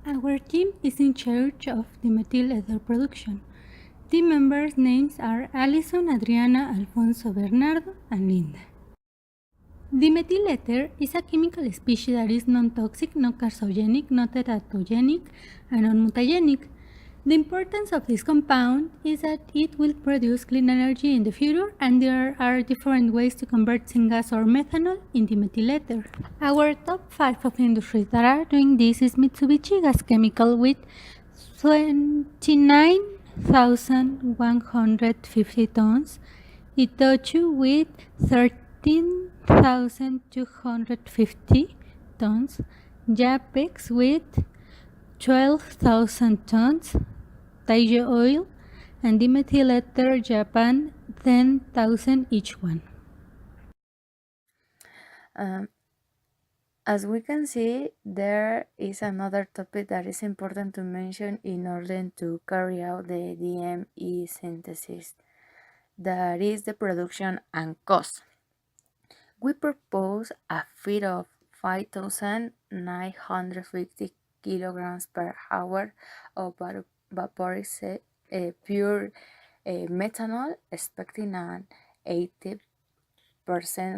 Our team is in charge of the methyl ether production. Team members' names are Alison, Adriana, Alfonso, Bernardo, and Linda. The methyl ether is a chemical species that is non-toxic, non carcinogenic, not teratogenic, and non-mutagenic. The importance of this compound is that it will produce clean energy in the future, and there are different ways to convert syngas or methanol into methyl ether. Our top 5 of industries that are doing this is Mitsubishi Gas Chemical with 29,150 tons, Itochu with 13,250 tons, Japex with 12,000 tons, Taiyo Oil and Dimethyl Ether Japan 10,000 each one. As we can see, there is another topic that is important to mention in order to carry out the DME synthesis, that is the production and cost. We propose a feed of 5,950 kilograms per hour of vaporized pure methanol, expecting an 80%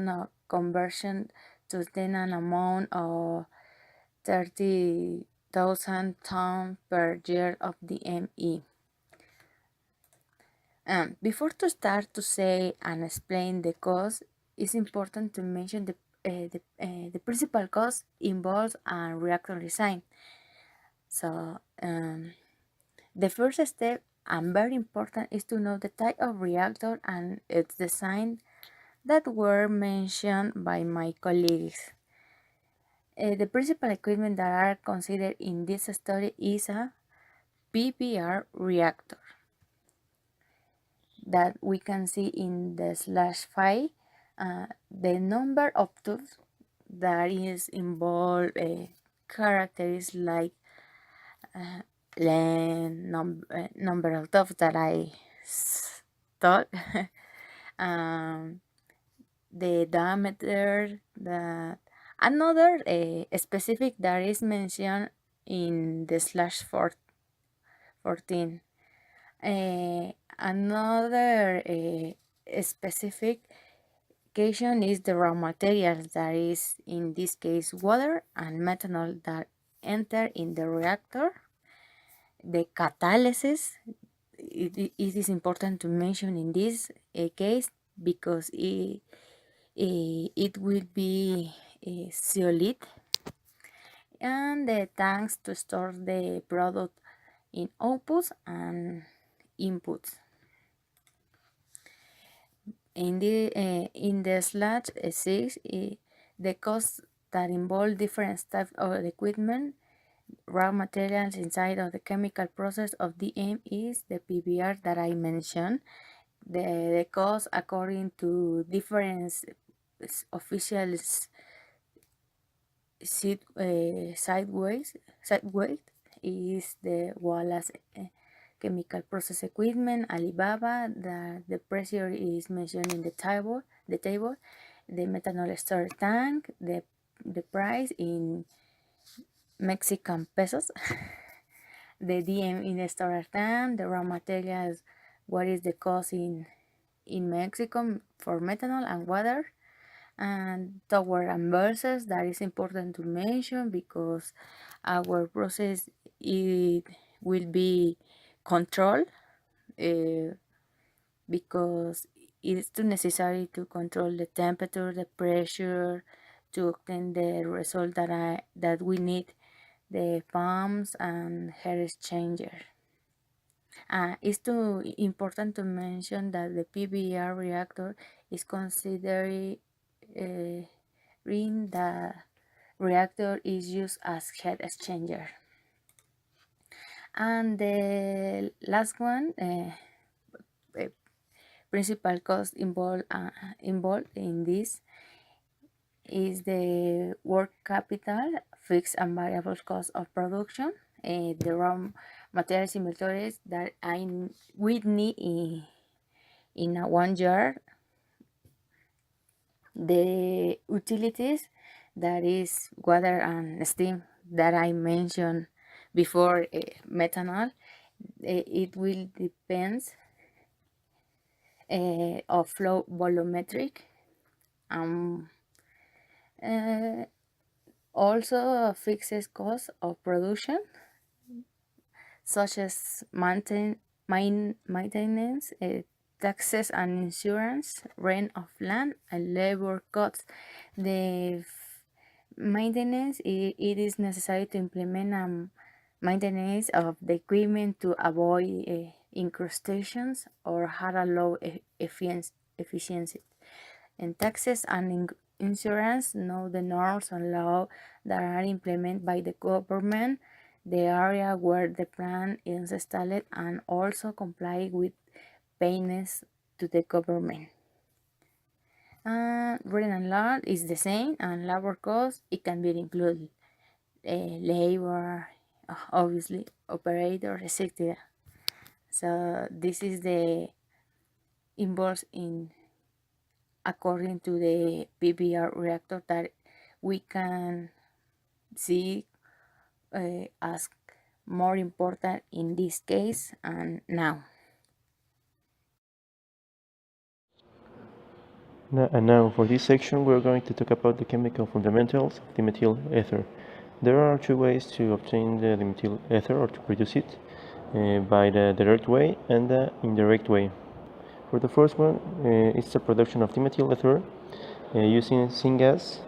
of conversion to then an amount of 30,000 tons per year of DME. Before to start to say and explain the cost, it's important to mention the principal cost involved in reactor design. So the first step and very important is to know the type of reactor and its design that were mentioned by my colleagues. The principal equipment that are considered in this study is a PBR reactor that we can see in the /5. The number of tubes that is involved characters like length, number of tubes that I thought, the diameter, another specific that is mentioned in the /14. Another specification is the raw materials, that is in this case water and methanol that enter in the reactor. The catalysis, it is important to mention in this case because it will be solid, and the tanks to store the product in outputs and inputs. In the /6, the costs that involve different types of equipment, raw materials inside of the chemical process of DM is the PBR that I mentioned. The cost according to different official site weight is the Wallace chemical process equipment, Alibaba, the pressure is mentioned in the table, the methanol storage tank, the price in Mexican pesos, the DM in the storage tank, the raw materials, what is the cost in Mexico for methanol and water, and tower and verses, that is important to mention because our process it will be controlled because it is too necessary to control the temperature, the pressure, to obtain the result that we need, the pumps and heat exchanger. It's too important to mention that the PBR reactor is considered in the reactor is used as heat exchanger. And the last one, principal cost involved in this is the work capital, fixed and variable cost of production, the raw materials inventories that we need in a 1 year, the utilities, that is water and steam that I mentioned before methanol. It will depend of flow volumetric. Also fixed cost of production, such as maintenance, taxes and insurance, rent of land, and labor costs. The maintenance, it is necessary to implement maintenance of the equipment to avoid incrustations or have a low efficiency. And taxes and insurance know the norms and laws that are implemented by the government, the area where the plant is installed, and also comply with payments to the government. Rent and land is the same, and labor costs, it can be included. Labor, obviously, operators, etc. So this is the involved in according to the PBR reactor that we can see as more important in this case and now. Now for this section we're going to talk about the chemical fundamentals of the methyl ether. There are two ways to obtain the methyl ether or to produce it, by the direct way and the indirect way. For the first one, it's the production of the methyl ether using syngas,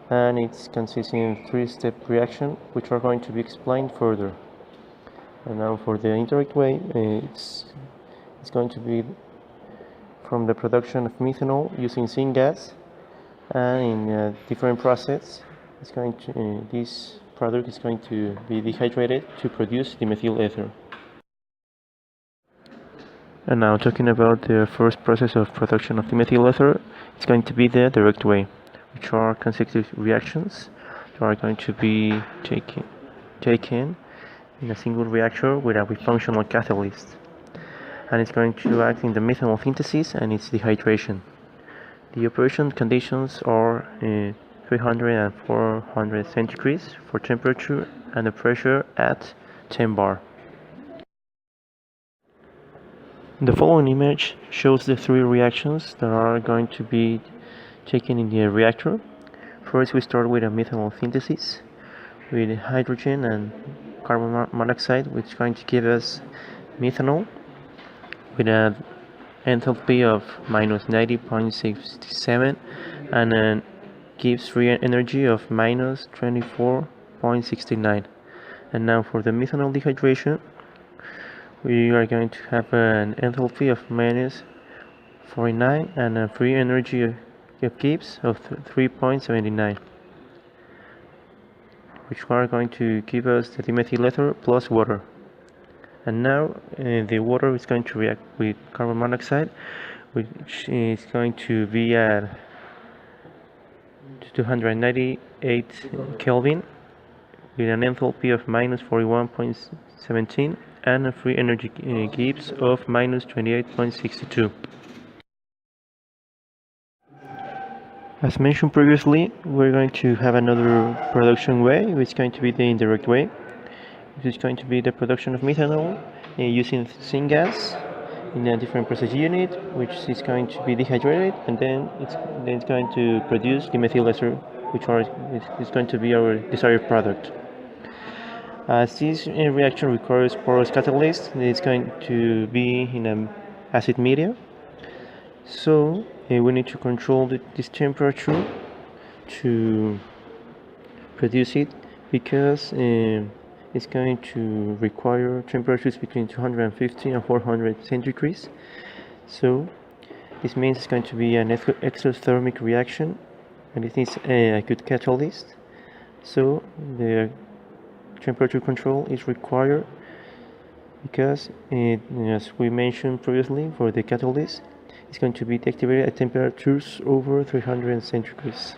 and it's consisting in three-step reaction which are going to be explained further. And now for the indirect way, it's going to be from the production of methanol using syngas, and in a different process, this product is going to be dehydrated to produce the methyl ether. And now talking about the first process of production of the methyl ether, it's going to be the direct way, which are consecutive reactions that are going to be taken in a single reactor with a functional catalyst, and it's going to act in the methanol synthesis and its dehydration. The operation conditions are 300 and 400 centigrades for temperature and the pressure at 10 bar. The following image shows the three reactions that are going to be taken in the reactor. First, we start with a methanol synthesis with hydrogen and carbon monoxide, which is going to give us methanol with an enthalpy of minus 90.67 and then gives free energy of minus 24.69. And now for the methanol dehydration, we are going to have an enthalpy of minus 49 and a free energy of Gibbs of 3.79, which are going to give us the dimethyl ether plus water. And now the water is going to react with carbon monoxide, which is going to be at 298 Kelvin with an enthalpy of minus 41.17 and a free energy Gibbs of minus 28.62. As mentioned previously, we're going to have another production way, which is going to be the indirect way. This is going to be the production of methanol using syngas in a different process unit, which is going to be dehydrated, and then it's going to produce the methyl ether, which is going to be our desired product. As this reaction requires porous catalyst, it's going to be in an acid media. So we need to control this temperature to produce it, because it's going to require temperatures between 250 and 400 centigrades. So this means it's going to be an exothermic reaction, and it needs a good catalyst. So the temperature control is required, because as we mentioned previously, for the catalyst, it's going to be deactivated at temperatures over 300 centigrades.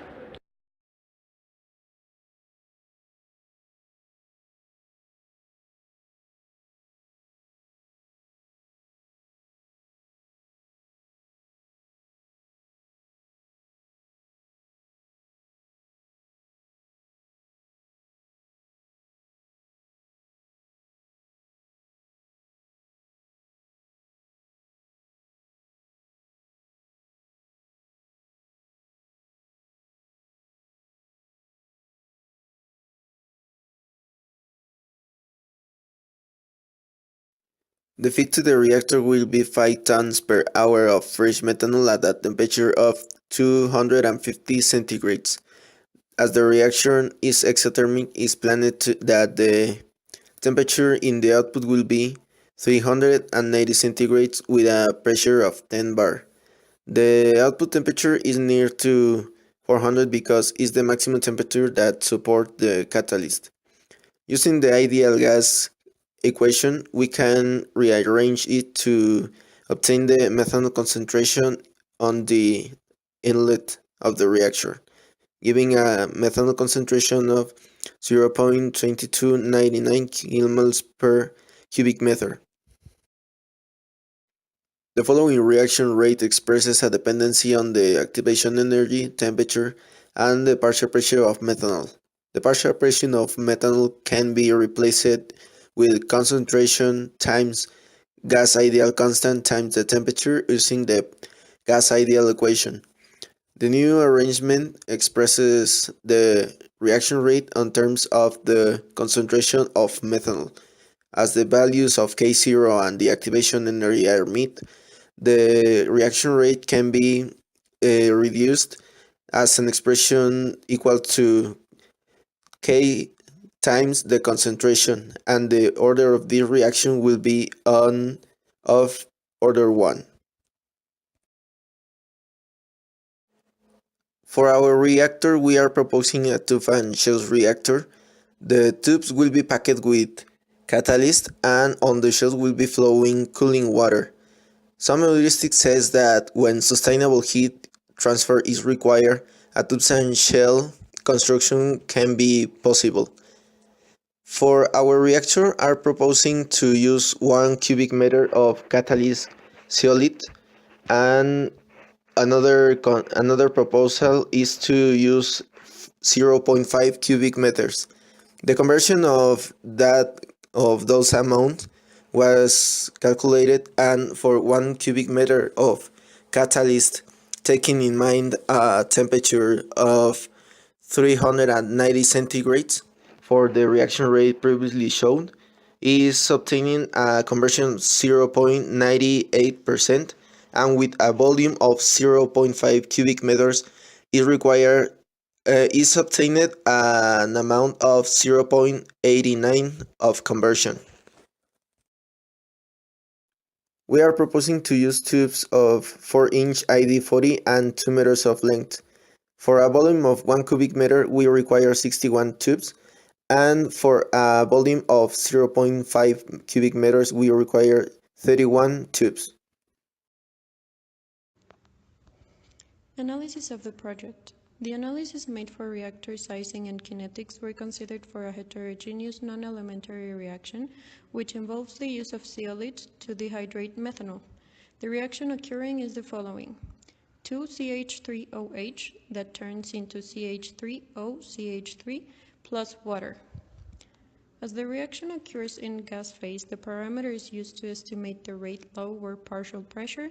The feed to the reactor will be 5 tons per hour of fresh methanol at a temperature of 250 centigrades. As the reaction is exothermic, it's planned that the temperature in the output will be 390 centigrades with a pressure of 10 bar. The output temperature is near to 400 because it's the maximum temperature that supports the catalyst. Using the ideal gas equation, we can rearrange it to obtain the methanol concentration on the inlet of the reactor, giving a methanol concentration of 0.2299 kmols per cubic meter. The following reaction rate expresses a dependency on the activation energy, temperature, and the partial pressure of methanol. The partial pressure of methanol can be replaced with concentration times gas ideal constant times the temperature using the gas ideal equation. The new arrangement expresses the reaction rate on terms of the concentration of methanol. As the values of K0 and the activation energy are met, the reaction rate can be reduced as an expression equal to K times the concentration, and the order of this reaction will be of order 1. For our reactor, we are proposing a tube and shells reactor. The tubes will be packed with catalyst, and on the shells will be flowing cooling water. Some heuristic says that when sustainable heat transfer is required, a tubes and shell construction can be possible. For our reactor, are proposing to use 1 cubic meter of catalyst zeolite, and another proposal is to use 0.5 cubic meters. The conversion of those amounts was calculated, and for 1 cubic meter of catalyst, taking in mind a temperature of 390 centigrades for the reaction rate previously shown, is obtaining a conversion of 0.98%, and with a volume of 0.5 cubic meters is obtained an amount of 0.89 of conversion. We are proposing to use tubes of 4-inch ID40 and 2 meters of length. For a volume of 1 cubic meter, we require 61 tubes, and for a volume of 0.5 cubic meters, we require 31 tubes. Analysis of the project. The analysis made for reactor sizing and kinetics were considered for a heterogeneous non-elementary reaction, which involves the use of zeolite to dehydrate methanol. The reaction occurring is the following: 2CH3OH that turns into CH3OCH3 plus water. As the reaction occurs in gas phase, the parameters used to estimate the rate law were partial pressure,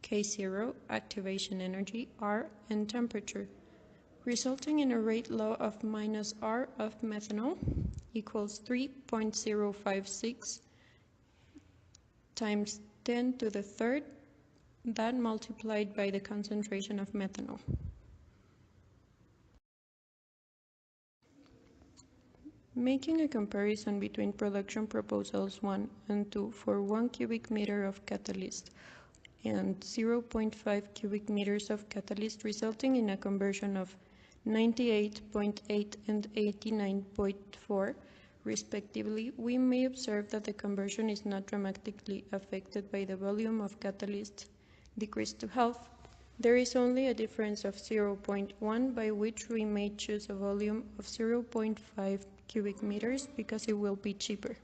K0, activation energy, R, and temperature, resulting in a rate law of minus R of methanol equals 3.056 times 10 to the third, that multiplied by the concentration of methanol. Making a comparison between production proposals 1 and 2 for 1 cubic meter of catalyst and 0.5 cubic meters of catalyst, resulting in a conversion of 98.8 and 89.4 respectively, we may observe that the conversion is not dramatically affected by the volume of catalyst decreased to half. There is only a difference of 0.1 by which we may choose a volume of 0.5 cubic meters because it will be cheaper.